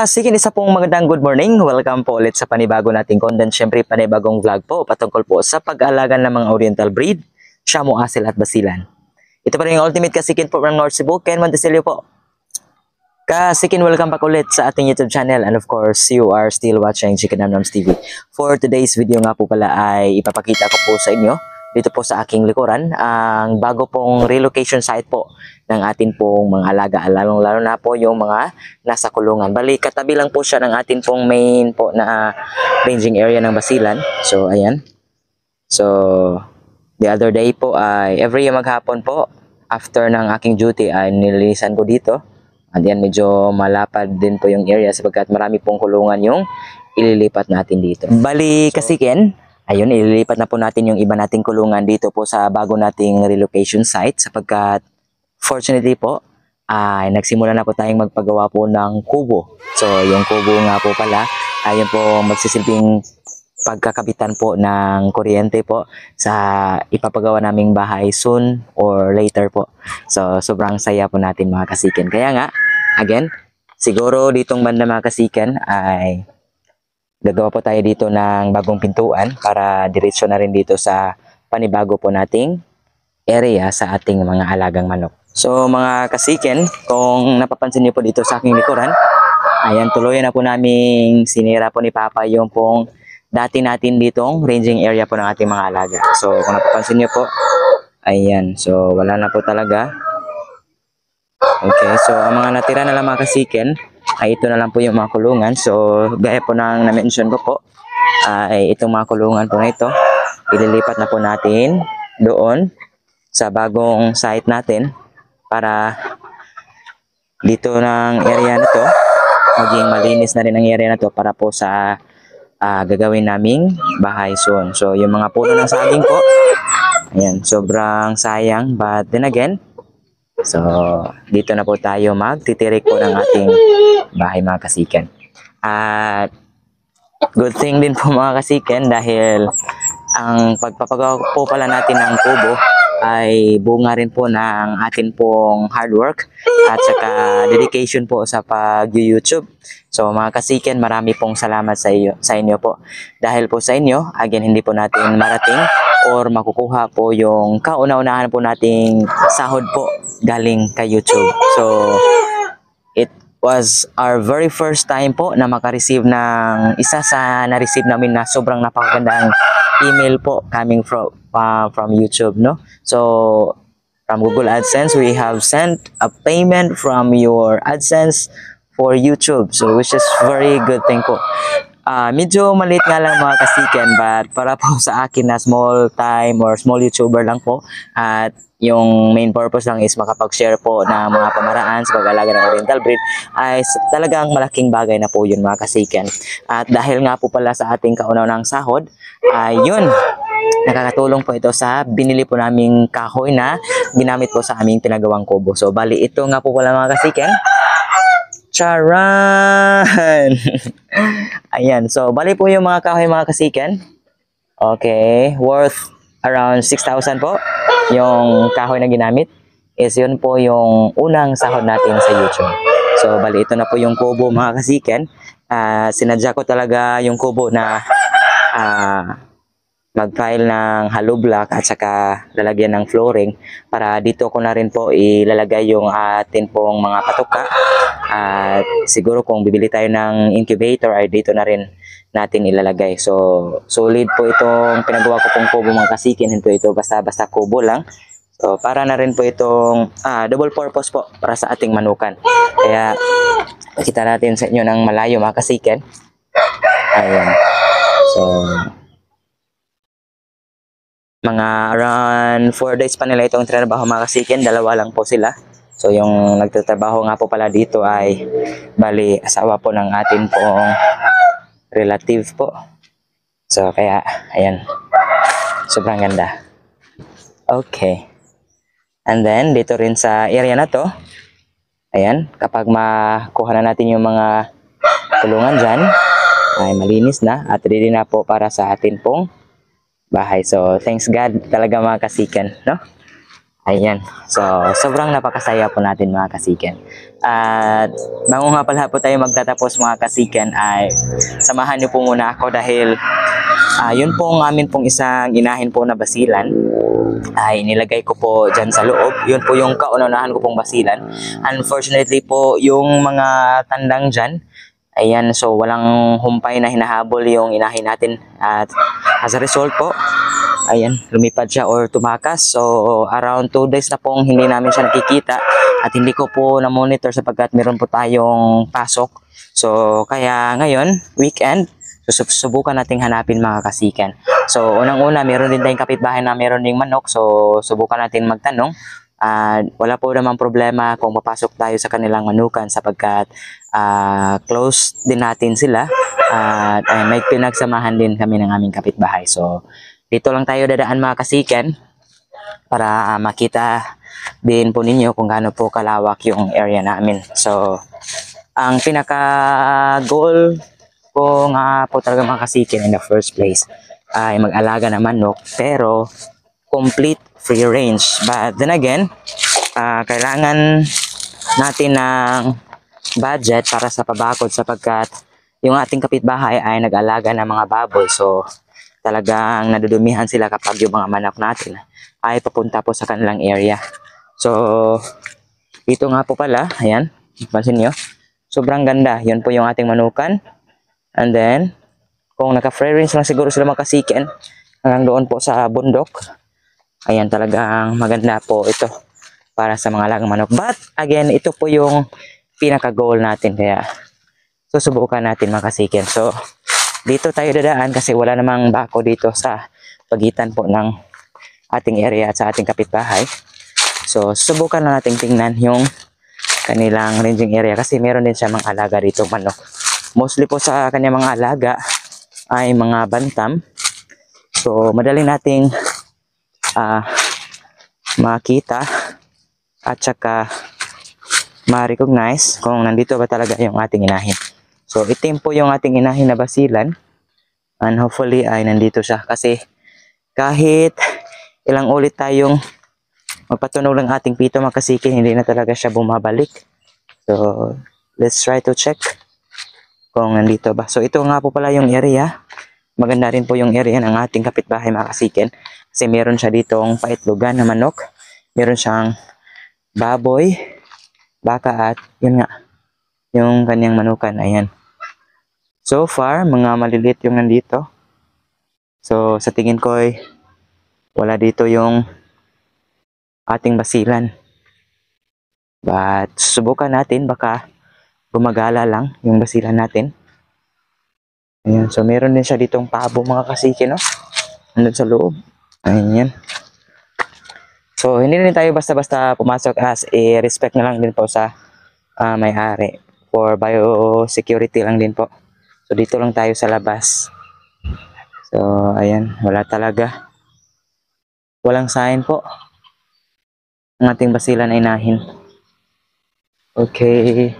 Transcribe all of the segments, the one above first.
Sige, isa pong magandang good morning. Welcome po ulit sa panibago nating content. Siyempre, panibagong vlog po patungkol po sa pag-aalaga ng mga Oriental breed, Shamu Asil at Basilan. Ito pa rin yung ultimate kasikin po from North Cebu, Ken Montesilio po. Kasikin, welcome back ulit sa ating YouTube channel, and of course, you are still watching Chicken Namnams TV. For today's video nga po pala ay ipapakita ko po sa inyo dito po sa aking likuran ang bago pong relocation site po ng atin pong mga alaga, lalong-lalo na po yung mga nasa kulungan. Bali, katabi lang po siya ng atin pong main po na ranging area ng Basilan. So, ayan. So, the other day po ay every maghapon po, after ng aking duty ay nililisan ko dito. And yan, medyo malapad din po yung area sapagkat marami pong kulungan yung ililipat natin dito. Bali, kasi Ken, ayun, ililipat na po natin yung iba nating kulungan dito po sa bago nating relocation site sapagkat fortunately po ay nagsimula na po tayong magpagawa po ng kubo. So yung kubo nga po pala ay yung po magsisilbing pagkakabitan po ng kuryente po sa ipapagawa naming bahay soon or later po. So sobrang saya po natin mga kasiken. Kaya nga, again, siguro ditong banda mga kasiken ay gagawa po tayo dito ng bagong pintuan para diretso na rin dito sa panibago po nating area sa ating mga alagang manok. So mga kasiken, kung napapansin niyo po dito sa aking likuran, ayan, tuluyan na po naming sinira po ni Papa yung pong dati natin ditong ranging area po ng ating mga alaga. So kung napapansin niyo po, ayan, so wala na po talaga. Okay, so ang mga natira na lang mga kasiken, ay ito na lang po yung mga kulungan. So gaya po ng na-mention ko po, ay itong mga kulungan po na ito, ililipat na po natin doon sa bagong site natin para dito ng area na to maging malinis na rin ang area na to para po sa gagawin naming bahay soon. So yung mga puno ng saging po, ayan, sobrang sayang, but then again, so dito na po tayo magtitirik po ng ating bahay mga kasiken. At good thing din po mga kasiken dahil ang pagpapagawa po pala natin ng kubo ay bunga rin po ng atin pong hard work at saka dedication po sa pag-YouTube. So mga kasiken, marami pong salamat sa inyo po. Dahil po sa inyo, again, hindi po natin marating or makukuha po yung kauna-unahan po nating sahod po galing kay YouTube. So it was our very first time po na makareceive ng isa sa na-receive namin na sobrang napakagandang email po coming from YouTube, no? So from Google AdSense, we have sent a payment from your AdSense for YouTube, so which is very good thing po. Medyo maliit nga lang mga kasiken, but para po sa akin na small time or small YouTuber lang po, at yung main purpose lang is makapag-share po ng mga pamaraan sa pag-alaga ng Oriental breed, ay talagang malaking bagay na po yun mga kasiken. At dahil nga po pala sa ating kauna-unahang sahod, yun, nakakatulong po ito sa binili po naming kahoy na ginamit po sa aming pinagawang kubo. So bali ito nga po pala mga kasiken. Charan! Ayan, so bali po yung mga kahoy mga kasiken. Okay, worth around 6,000 po. Yung kahoy na ginamit is yun po yung unang sahod natin sa YouTube. So bali ito na po yung kubo mga kasiken. Sinadya ko talaga yung kubo na mag-file ng hollow block at saka lalagyan ng flooring para dito ko na rin po ilalagay yung atin pong mga patuka. At siguro kung bibili tayo ng incubator ay dito na rin natin ilalagay. So solid po itong pinagawa ko pong kubo mga kasikin. Hindi ito basta-basta kubo lang. So para na rin po itong double purpose po para sa ating manukan. Kaya kita natin sa inyo ng malayo mga kasikin. Ayan. So mga around 4 days pa nila itong trabaho mga kasiken, dalawa lang po sila. So yung nagtatrabaho nga po pala dito ay bali asawa po ng atin pong relative po. So kaya ayan, sobrang ganda. Okay. And then dito rin sa area na to, ayan, kapag makuha na natin yung mga kulungan dyan, ay malinis na at ready na po para sa atin pong bahay. So thanks God talaga mga kasiken, no? Ayan. So, sobrang napakasaya po natin mga kasiken. At bago nga pala po tayo magtatapos mga kasiken ay samahan niyo po muna ako dahil yun po ang amin pong isang inahin po na basilan ay nilagay ko po dyan sa loob. Yun po yung kaunahan ko pong basilan. Unfortunately po yung mga tandang dyan, ayan, so walang humpay na hinahabol yung inahin natin at as a result po, ayan, lumipad siya or tumakas. So, around 2 days na pong hindi namin siya nakikita at hindi ko po na-monitor sapagkat meron po tayong pasok. So, kaya ngayon, weekend, susubukan nating hanapin mga kasikan. So, unang-una, meron din tayong kapitbahay na meron ding manok. So, subukan natin magtanong. Wala po namang problema kung papasok tayo sa kanilang manukan sapagkat close din natin sila. At may pinagsamahan din kami ng aming kapitbahay. So, dito lang tayo dadaan mga kasikan para makita din po ninyo kung gaano po kalawak yung area namin. So, ang pinaka-goal ko nga po talaga mga kasikan in the first place ay mag-alaga ng manok pero complete free range. But then again, kailangan natin ng budget para sa pabakod sapagkat yung ating kapitbahay ay nag-alaga ng mga baboy. So, talagang nadudumihan sila kapag yung mga manok natin ay papunta po sa kanilang area. So, dito nga po pala, ayan, pansin nyo, sobrang ganda. Yun po yung ating manukan. And then, kung naka-free range lang siguro sila makasikin, hanggang doon po sa bundok, ayan, talagang maganda po ito para sa mga alagang manok. But, again, ito po yung pinaka-goal natin. Kaya, susubukan natin makasikin. So, dito tayo dadaan kasi wala namang bako dito sa pagitan po ng ating area at sa ating kapitbahay. So, subukan na natin tingnan yung kanilang ranging area kasi meron din siya mga alaga dito manok. Mostly po sa kanyang mga alaga ay mga bantam. So, madali nating makita at saka ma-recognize kung nandito ba talaga yung ating inahin. So, itim po yung ating inahin na basilan and hopefully ay nandito siya kasi kahit ilang ulit tayong magpatunog ng ating pito makasikin, hindi na talaga siya bumabalik. So, let's try to check kung nandito ba. So, ito nga po pala yung area. Maganda rin po yung area ng ating kapitbahay makasikin kasi meron siya ditong paitlugan na manok. Meron siyang baboy, baka at yun nga, yung kanyang manukan. Ayan. So far, mga maliliit yung nandito. So, sa tingin ko ay wala dito yung ating basilan. But, subukan natin. Baka gumagala lang yung basilan natin. Ayan. So, meron din siya ditong pabo mga kasiki, no? Nandun sa loob. Ayan. So, hindi rin tayo basta-basta pumasok as respect na lang din po sa may-ari. For biosecurity lang din po. So, dito lang tayo sa labas. So, ayan. Wala talaga. Walang sign po. Ang ating basilan ay inahin. Okay.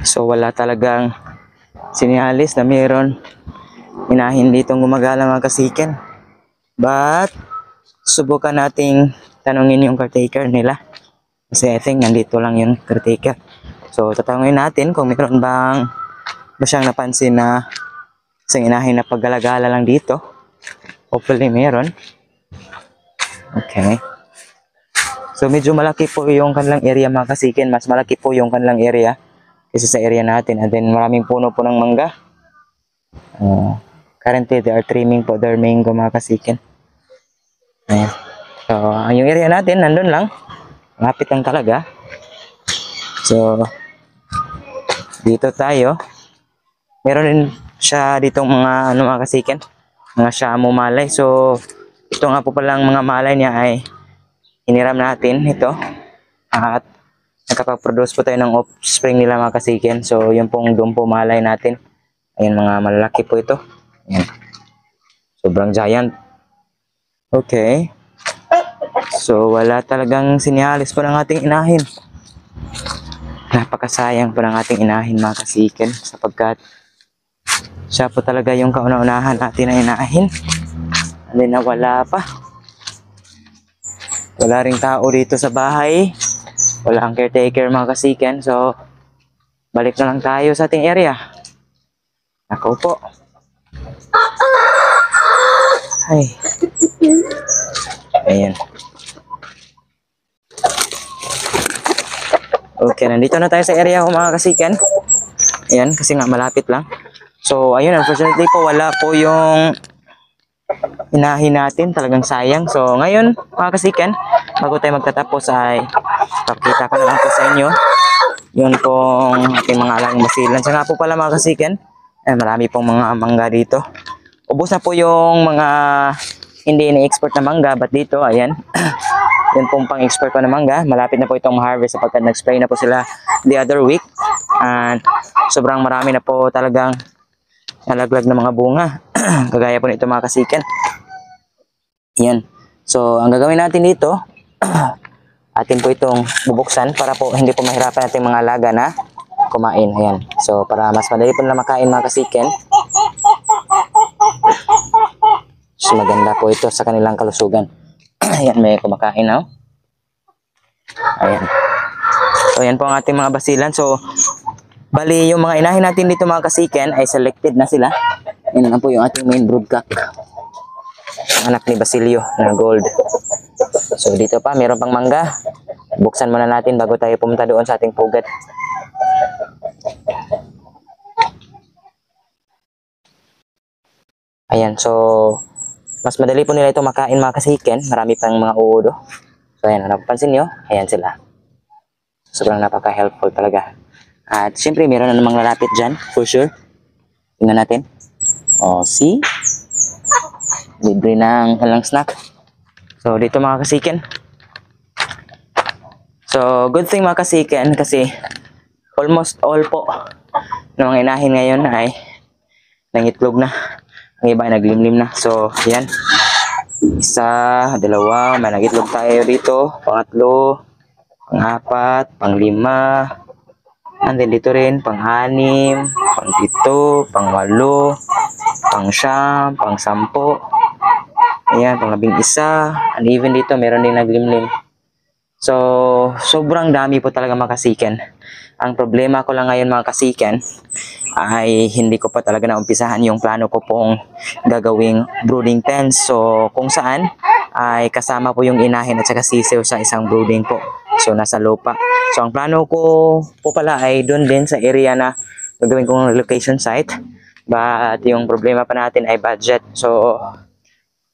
So, wala talagang sinyalis na mayroon inahin ditong gumagala mga kasikin. But, subukan nating tanungin yung caretaker nila. Kasi I think nandito lang yung caretaker. So, tatanungin natin kung mayroon bang siyang napansin na isang inahin na paggalagala lang dito. Hopefully mayroon. Okay. So, medyo malaki po yung kanilang area mga kasikin. Mas malaki po yung kanilang area kasi sa area natin. And then, maraming puno po ng mangga. Currently, they are trimming po their mango mga kasikin. Ayan. So, yung area natin, nandun lang. Lapit lang talaga. So, dito tayo. Meron din siya ditong mga, mga kasikin. Mga shamu malay. So, ito nga po palang mga malay niya ay hiniram natin ito. At nakapag-produce po tayo ng offspring nila mga kasikin. So, yung pong dumpo malay natin. Ayan, mga malalaki po ito. Ayan. Sobrang giant. Okay. So, wala talagang sinyalis po ng ating inahin. Napakasayang po ng ating inahin mga kasikin sapagkat Siya po talaga yung kauna-unahan natin na inahin. Hindi na wala pa. Wala ring tao dito sa bahay. Wala ang caretaker mga kasiken. So, balik na lang tayo sa ating area. Ako po. Ay. Ayan. Okay, nandito na tayo sa area ko mga kasiken. Ayan, kasi nga malapit lang. So, ayun, unfortunately po, wala po yung inahin natin. Talagang sayang. So, ngayon, mga kasiken, bago tayo magtatapos ay pakita ko na lang po sa inyo yun pong ating mga alagang basilan. So nga po pala mga kasiken, marami pong mga mangga dito. Ubos na po yung mga hindi na-export na mangga, but dito, ayan, yun pong pang-export pa na mangga. Malapit na po itong harvest sapagkat nag-spray na po sila the other week. And sobrang marami na po talagang nalaglag na mga bunga. Kagaya po nito mga kasiken. Yan. So, ang gagawin natin dito, atin po itong bubuksan para po hindi po mahirapan natin mga alaga na kumain. Ayan. So, para mas madali po na makain mga kasiken. So, maganda po ito sa kanilang kalusugan. Ayan, may kumakain na. Ayan. So, ayan po ang ating mga basilan. So, bali, yung mga inahin natin dito mga kasiken ay selected na sila. Yan na po yung ating main broodcock. Anak ni Basilio na gold. So dito pa, meron pang mangga. Buksan muna natin bago tayo pumunta doon sa ating pugat. Ayan, so mas madali po nila ito makain mga kasiken. Marami pang mga uudo. So ayan, napapansin nyo? Ayan sila. Sobrang napaka-helpful talaga. At syempre, meron na namang lalapit dyan, for sure. Tingnan natin. O, see? Libre ng kalang snack. So, dito mga kasiken. So, good thing mga kasiken kasi almost all po ng mga inahin ngayon ay nangitlog na. Ang iba ay naglimlim na. So, yan. Isa, dalawa, may nagitlog tayo dito. Pangatlo, pang-apat, pang-lima. And then dito rin, pang-anim, pang-pito, pang-walo, pang-siyam, pang-sampo. Ayan, pang-labing-isa. And even dito, meron din naglimlim. So, sobrang dami po talaga mga kasiken. Ang problema ko lang ngayon mga kasiken ay hindi ko pa talaga naumpisahan yung plano ko pong gagawing brooding pens. So, kung saan ay kasama po yung inahin at saka sisiw sa isang brooding po. So, nasa lupa. So, ang plano ko po pala ay doon din sa area na gagawin kong relocation site. But, yung problema pa natin ay budget. So,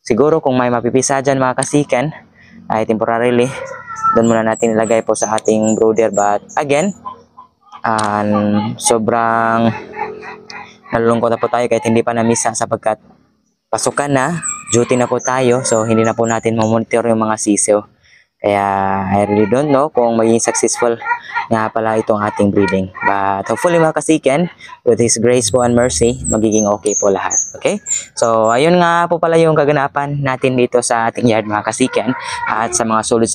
siguro kung may mapipisa dyan mga kasiken, ay temporarily, doon muna natin ilagay po sa ating brooder. But, again, sobrang nalulungkot na po tayo kahit hindi pa na-missa sapagkat pasukan na, duty na po tayo. So, hindi na po natin mamonitor yung mga sisiw. Kaya, I really don't know kung maging successful nga pala itong ating breeding. But hopefully mga kasiken, with His grace po and mercy, magiging okay po lahat. Okay? So, ayun nga po pala yung kaganapan natin dito sa ating yard mga kasiken. At sa mga solid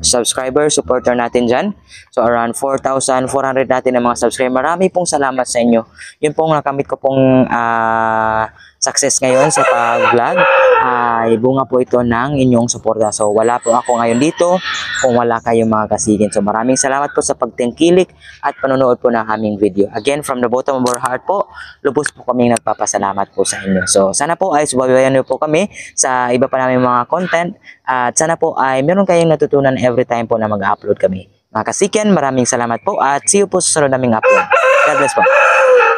subscriber, supporter natin dyan. So, around 4,400 natin ng mga subscriber. Marami pong salamat sa inyo. Yun pong nakamit ko pong success ngayon sa pag-vlog ay bunga po ito ng inyong suporta. So wala po ako ngayon dito kung wala kayong mga kasiken. So maraming salamat po sa pagtangkilik at panonood po ng aming video. Again, from the bottom of our heart po, lubos po kaming nagpapasalamat po sa inyo. So sana po ay subaybayan niyo po kami sa iba pa namin mga content at sana po ay meron kayong natutunan every time po na mag-upload kami. Mga kasiken, maraming salamat po at see you po sa sunod naming upload. God bless po.